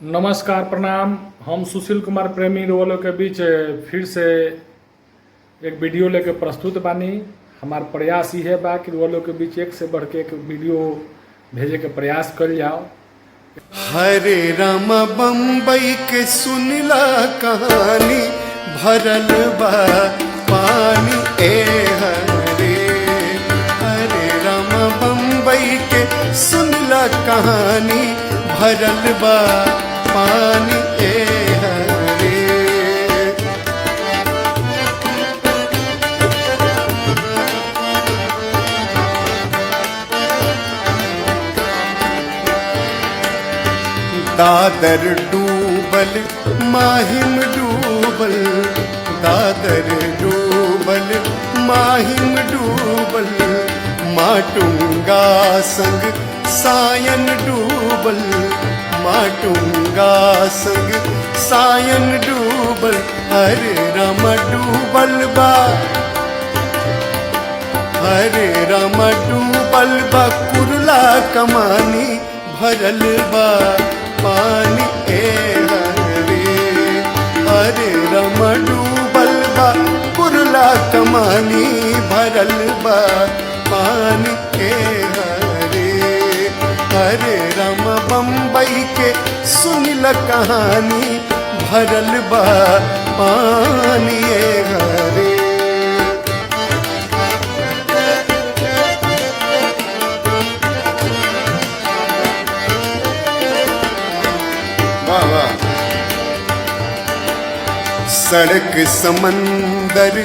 नमस्कार प्रणाम। हम सुशील कुमार प्रेमी रोलों के बीच फिर से एक वीडियो लेके प्रस्तुत बानी। हमार प्रयास ये बा कि रोलों के बीच एक से बढ़ के एक वीडियो भेजे के प्रयास कर जाओ। हरे राम बम्बई के सुनला कहानी भरल बा पानी ए हरे। हरे राम बम्बई के सुनला कहानी भरल बा पानी ए हरे। दादर डूबल माहिम डूबल, दादर डूबल माहिम डूबल, माटुंगा संग सायन डूबल, माटुंगा संग सायन डूबल। हरे राम डूबल बा, हरे राम डूबल बा कुरला कमानी भरल बा पानी ए हरे। हरे राम डूबल बा कुरला कमानी भरल बा पानी ए हरे। हरे राम बम्बई के सुनिल कहानी भरल बा पानी ए हरे। सड़क समंदर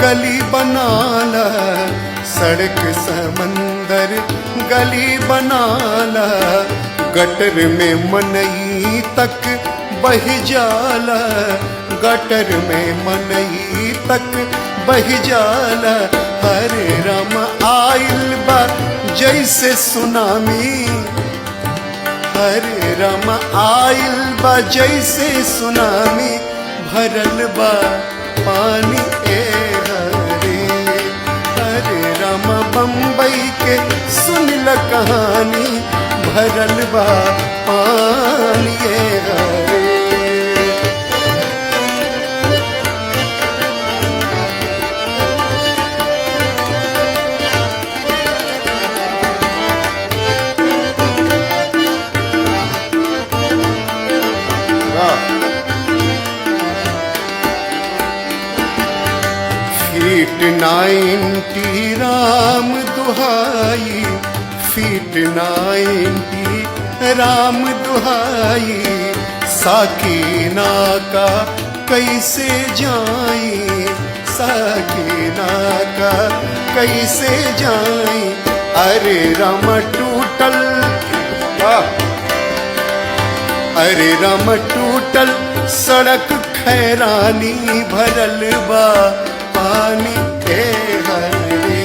गली बनाला, सड़क समंदर गली बनाला, गटर में मनई तक बह जाला, गटर में मनई तक बह जाला। हरे राम आइल बा जैसे सुनामी, हरे राम आइल बा जैसे सुनामी भरल बा पानी ए हरे। हरे राम बम्बई के सुनिल कहानी भरल बा पानी ए हरे। फीट 90 राम दुहाई, फीट 90 राम दुहाई, साकीना का कैसे जाई, साकीना का कैसे जाई। अरे राम टूटल, अरे राम टूटल सड़क खैरानी भरल बा पानी ए हरे।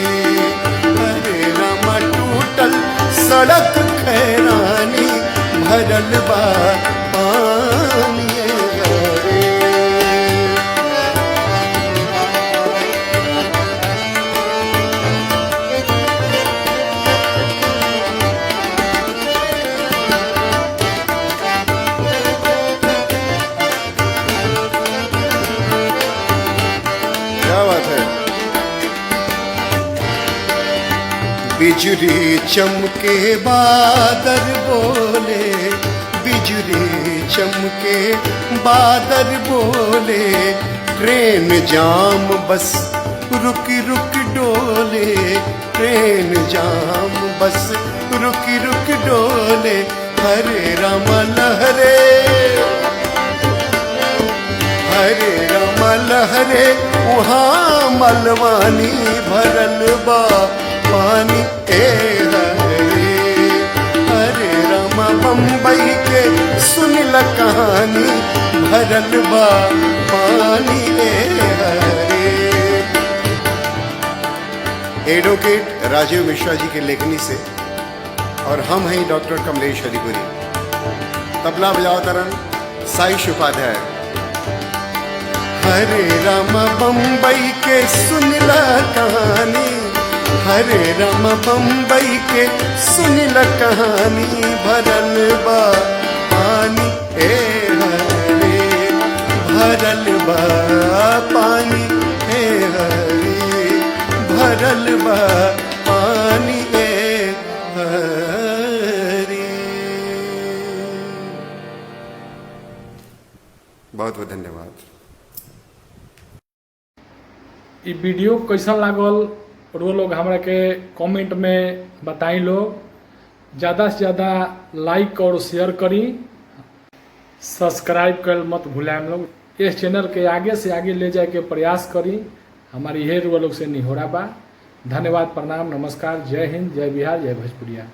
हरे राम टूटल सड़क खैरानी भरल बा पानी ए हरे। बिजुली चमके बादल बोले, बिजुली चमके बादल बोले, ट्रेन जाम बस रुक रुक डोले, ट्रेन जाम बस रुक रुक डोले। हरे राम लहरे, हरे राम लहरे वहाँ मलवानी भरल बा पानी ए हरे। हरे राम बम्बई के सुनिल कहानी भरल बा पानी ए हरे। एडवोकेट राजीव मिश्रा जी के लेखनी से और हम हैं डॉक्टर कमलेश हरिपुरी। तबला बजावतरण साईश उपाध्याय। हरे राम बम्बई के सुनिला कहानी, हरे राम बम्बई के सुनिल कहानी भरल बा पानी ए बा पानी हे हरि, भरल बा पानी हे हरि। बहुत बहुत धन्यवाद। ये वीडियो कैसा लागल वो लोग हमरा के कमेंट में बताई लो। ज़्यादा से ज़्यादा लाइक और शेयर करी, सब्सक्राइब कर मत भूलाएं। लोग इस चैनल के आगे से आगे ले जाए के प्रयास करी। हमारी यह लोग से निहोरा बा। धन्यवाद, प्रणाम, नमस्कार, जय हिंद, जय बिहार, जय भोजपुरिया।